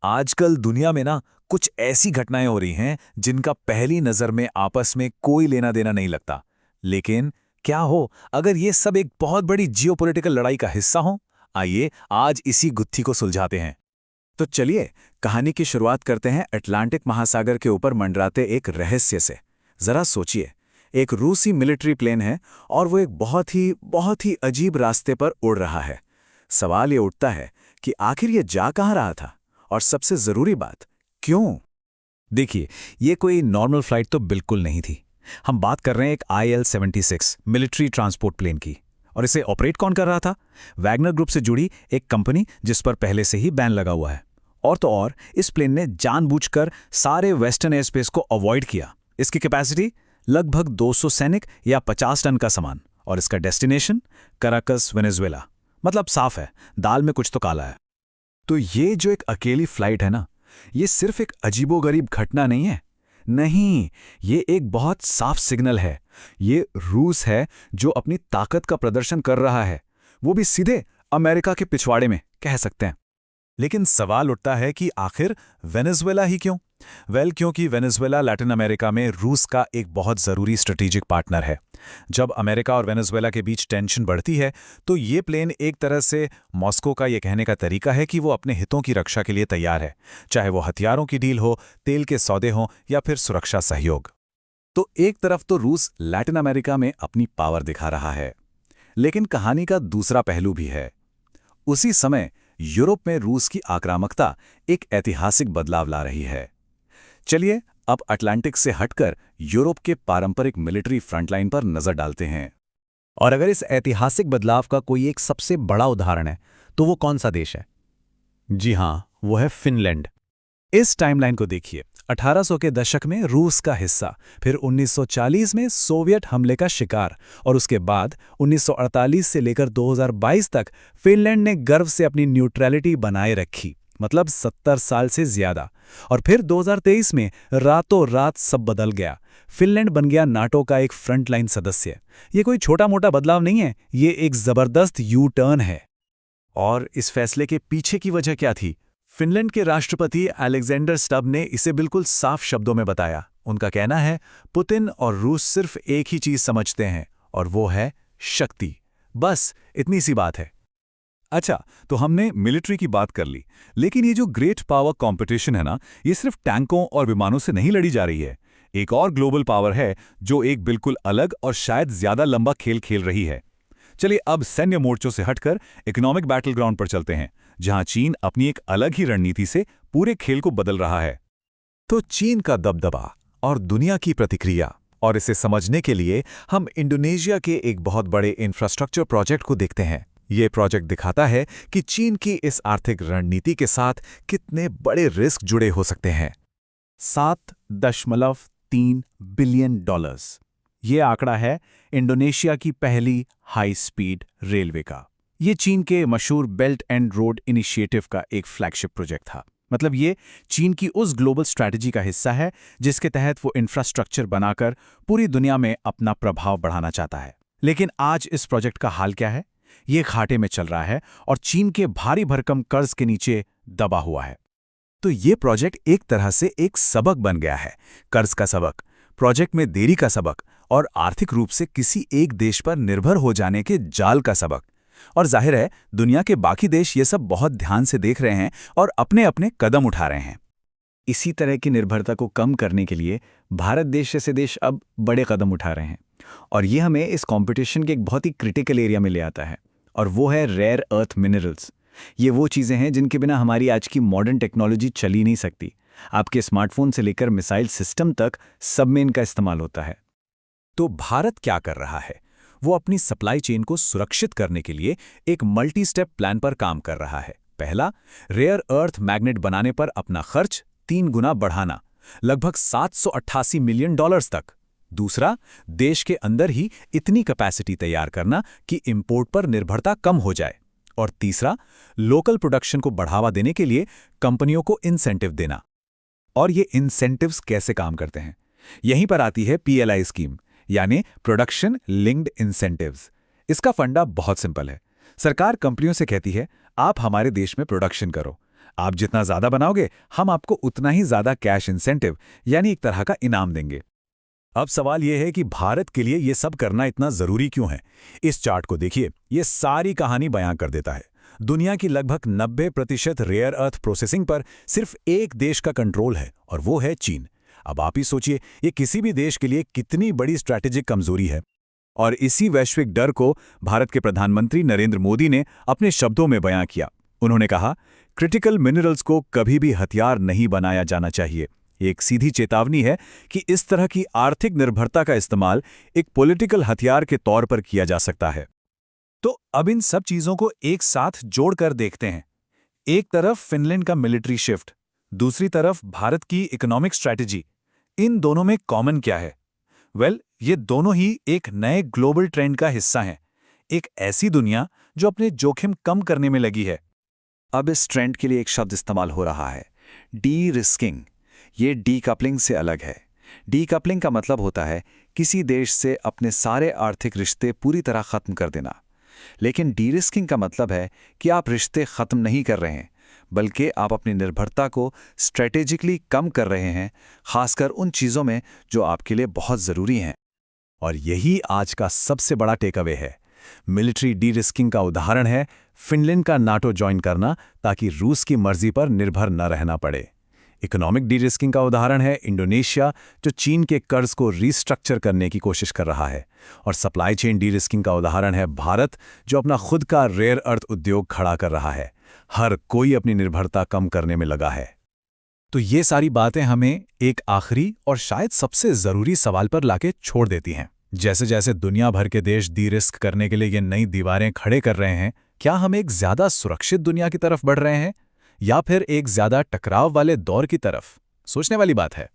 आजकल दुनिया में ना कुछ ऐसी घटनाएं हो रही हैं जिनका पहली नजर में आपस में कोई लेना देना नहीं लगता। लेकिन क्या हो अगर ये सब एक बहुत बड़ी जियोपॉलिटिकल लड़ाई का हिस्सा हो। आइए आज इसी गुत्थी को सुलझाते हैं। तो चलिए कहानी की शुरुआत करते हैं अटलांटिक महासागर के ऊपर मंडराते एक रहस्य से। जरा सोचिए, एक रूसी मिलिट्री प्लेन है और वो एक बहुत ही अजीब रास्ते पर उड़ रहा है। सवाल ये उठता है कि आखिर ये जा कहाँ रहा था, और सबसे जरूरी बात, क्यों? देखिए, ये कोई नॉर्मल फ्लाइट तो बिल्कुल नहीं थी। हम बात कर रहे हैं एक IL-76 मिलिट्री ट्रांसपोर्ट प्लेन की। और इसे ऑपरेट कौन कर रहा था? वैगनर ग्रुप से जुड़ी एक कंपनी जिस पर पहले से ही बैन लगा हुआ है। और तो और इस प्लेन ने जानबूझकर सारे वेस्टर्न एयर स्पेस को अवॉइड किया। इसकी कैपेसिटी लगभग 200 सैनिक या 50 टन का सामान, और इसका डेस्टिनेशन कराकस, वेनेजुएला। मतलब साफ है, दाल में कुछ तो काला है। तो ये जो एक अकेली फ्लाइट है ना, ये सिर्फ एक अजीबोगरीब घटना नहीं है। नहीं, ये एक बहुत साफ सिग्नल है। ये रूस है जो अपनी ताकत का प्रदर्शन कर रहा है, वो भी सीधे अमेरिका के पिछवाड़े में, कह सकते हैं। लेकिन सवाल उठता है कि आखिर वेनेजुएला ही क्यों? क्योंकि वेनेजुएला लैटिन अमेरिका में रूस का एक बहुत ज़रूरी स्ट्रेटेजिक पार्टनर है। जब अमेरिका और वेनेजुएला के बीच टेंशन बढ़ती है तो ये प्लेन एक तरह से मॉस्को का ये कहने का तरीका है कि वो अपने हितों की रक्षा के लिए तैयार है, चाहे वो हथियारों की डील हो, तेल के सौदे हों या फिर सुरक्षा सहयोग। तो एक तरफ तो रूस लैटिन अमेरिका में अपनी पावर दिखा रहा है, लेकिन कहानी का दूसरा पहलू भी है। उसी समय यूरोप में रूस की आक्रामकता एक ऐतिहासिक बदलाव ला रही है। चलिए अब अटलांटिक से हटकर यूरोप के पारंपरिक मिलिट्री फ्रंटलाइन पर नजर डालते हैं। और अगर इस ऐतिहासिक बदलाव का कोई एक सबसे बड़ा उदाहरण है तो वो कौन सा देश है? जी हां, वो है फिनलैंड। इस टाइमलाइन को देखिए। 1800 के दशक में रूस का हिस्सा, फिर 1940 में सोवियत हमले का शिकार, और उसके बाद 1948 से लेकर 2022 तक फिनलैंड ने गर्व से अपनी न्यूट्रलिटी बनाए रखी, मतलब 70 साल से ज्यादा। और फिर 2023 में रातों रात सब बदल गया। फिनलैंड बन गया नाटो का एक फ्रंटलाइन सदस्य। ये कोई छोटा मोटा बदलाव नहीं है, ये एक जबरदस्त यू टर्न है। और इस फैसले के पीछे की वजह क्या थी? फिनलैंड के राष्ट्रपति अलेक्जेंडर स्टब ने इसे बिल्कुल साफ शब्दों में बताया। उनका कहना है, पुतिन और रूस सिर्फ एक ही चीज समझते हैं, और वो है शक्ति। बस इतनी सी बात है। अच्छा, तो हमने मिलिट्री की बात कर ली, लेकिन ये जो ग्रेट पावर कंपटीशन है ना, ये सिर्फ टैंकों और विमानों से नहीं लड़ी जा रही है। एक और ग्लोबल पावर है जो एक बिल्कुल अलग और शायद ज्यादा लंबा खेल खेल रही है। चलिए अब सैन्य मोर्चों से हटकर इकोनॉमिक बैटल ग्राउंड पर चलते हैं, जहां चीन अपनी एक अलग ही रणनीति से पूरे खेल को बदल रहा है। तो चीन का दबदबा और दुनिया की प्रतिक्रिया, और इसे समझने के लिए हम इंडोनेशिया के एक बहुत बड़े इंफ्रास्ट्रक्चर प्रोजेक्ट को देखते हैं। ये प्रोजेक्ट दिखाता है कि चीन की इस आर्थिक रणनीति के साथ कितने बड़े रिस्क जुड़े हो सकते हैं। $7.3 बिलियन, ये आंकड़ा है इंडोनेशिया की पहली हाई स्पीड रेलवे का। ये चीन के मशहूर बेल्ट एंड रोड इनिशिएटिव का एक फ्लैगशिप प्रोजेक्ट था। मतलब ये चीन की उस ग्लोबल स्ट्रैटेजी का हिस्सा है जिसके तहत वो इंफ्रास्ट्रक्चर बनाकर पूरी दुनिया में अपना प्रभाव बढ़ाना चाहता है। लेकिन आज इस प्रोजेक्ट का हाल क्या है? ये घाटे में चल रहा है और चीन के भारी भरकम कर्ज के नीचे दबा हुआ है। तो ये प्रोजेक्ट एक तरह से एक सबक बन गया है। कर्ज का सबक, प्रोजेक्ट में देरी का सबक, और आर्थिक रूप से किसी एक देश पर निर्भर हो जाने के जाल का सबक। और जाहिर है दुनिया के बाकी देश ये सब बहुत ध्यान से देख रहे हैं और अपने अपने कदम उठा रहे हैं। इसी तरह की निर्भरता को कम करने के लिए भारत देश जैसे देश अब बड़े कदम उठा रहे हैं, और ये हमें इस कंपटीशन के एक बहुत ही क्रिटिकल एरिया में ले आता है, और वो है रेयर अर्थ मिनरल्स। ये वो चीज़ें हैं जिनके बिना हमारी आज की मॉडर्न टेक्नोलॉजी चल ही नहीं सकती। आपके स्मार्टफोन से लेकर मिसाइल सिस्टम तक सब में इनका इस्तेमाल होता है। तो भारत क्या कर रहा है? वो अपनी सप्लाई चेन को सुरक्षित करने के लिए एक मल्टी स्टेप प्लान पर काम कर रहा है। पहला, रेयर अर्थ मैग्नेट बनाने पर अपना खर्च 3 गुना बढ़ाना, लगभग $788 मिलियन तक। दूसरा, देश के अंदर ही इतनी कैपेसिटी तैयार करना कि इंपोर्ट पर निर्भरता कम हो जाए। और तीसरा, लोकल प्रोडक्शन को बढ़ावा देने के लिए कंपनियों को इंसेंटिव देना। और ये इंसेंटिव्स कैसे काम करते हैं? यहीं पर आती है PLI स्कीम, यानी प्रोडक्शन लिंक्ड इंसेंटिव्स। इसका फंडा बहुत सिंपल है। सरकार कंपनियों से कहती है, आप हमारे देश में प्रोडक्शन करो, आप जितना ज़्यादा बनाओगे, हम आपको उतना ही ज़्यादा कैश इंसेंटिव यानी एक तरह का इनाम देंगे। अब सवाल यह है कि भारत के लिए ये सब करना इतना ज़रूरी क्यों है? इस चार्ट को देखिए, ये सारी कहानी बयां कर देता है। दुनिया की लगभग 90% रेयर अर्थ प्रोसेसिंग पर सिर्फ एक देश का कंट्रोल है और वो है चीन। अब आप ही सोचिए, ये किसी भी देश के लिए कितनी बड़ी स्ट्रैटेजिक कमजोरी है। और इसी वैश्विक डर को भारत के प्रधानमंत्री नरेंद्र मोदी ने अपने शब्दों में बयां किया। उन्होंने कहा, क्रिटिकल मिनरल्स को कभी भी हथियार नहीं बनाया जाना चाहिए। एक सीधी चेतावनी है कि इस तरह की आर्थिक निर्भरता का इस्तेमाल एक पॉलिटिकल हथियार के तौर पर किया जा सकता है। तो अब इन सब चीजों को एक साथ जोड़कर देखते हैं। एक तरफ फिनलैंड का मिलिट्री शिफ्ट, दूसरी तरफ भारत की इकोनॉमिक स्ट्रैटेजी। इन दोनों में कॉमन क्या है? ये दोनों ही एक नए ग्लोबल ट्रेंड का हिस्सा हैं। एक ऐसी दुनिया जो अपने जोखिम कम करने में लगी है। अब इस ट्रेंड के लिए एक शब्द इस्तेमाल हो रहा है, डी रिस्किंग। ये डीकपलिंग से अलग है। डीकपलिंग का मतलब होता है किसी देश से अपने सारे आर्थिक रिश्ते पूरी तरह खत्म कर देना। लेकिन डी रिस्किंग का मतलब है कि आप रिश्ते खत्म नहीं कर रहे हैं, बल्कि आप अपनी निर्भरता को स्ट्रेटेजिकली कम कर रहे हैं, खासकर उन चीज़ों में जो आपके लिए बहुत ज़रूरी हैं। और यही आज का सबसे बड़ा टेकअवे है। मिलिट्री डी रिस्किंग का उदाहरण है फिनलैंड का नाटो ज्वाइन करना, ताकि रूस की मर्जी पर निर्भर न रहना पड़े। इकोनॉमिक डी रिस्किंग का उदाहरण है इंडोनेशिया, जो चीन के कर्ज को रीस्ट्रक्चर करने की कोशिश कर रहा है। और सप्लाई चेन डी रिस्किंग का उदाहरण है भारत, जो अपना खुद का रेयर अर्थ उद्योग खड़ा कर रहा है। हर कोई अपनी निर्भरता कम करने में लगा है। तो ये सारी बातें हमें एक आखिरी और शायद सबसे ज़रूरी सवाल पर लाके छोड़ देती हैं। जैसे जैसे दुनिया भर के देश डी रिस्क करने के लिए ये नई दीवारें खड़े कर रहे हैं, क्या हम एक ज़्यादा सुरक्षित दुनिया की तरफ बढ़ रहे हैं या फिर एक ज़्यादा टकराव वाले दौर की तरफ? सोचने वाली बात है।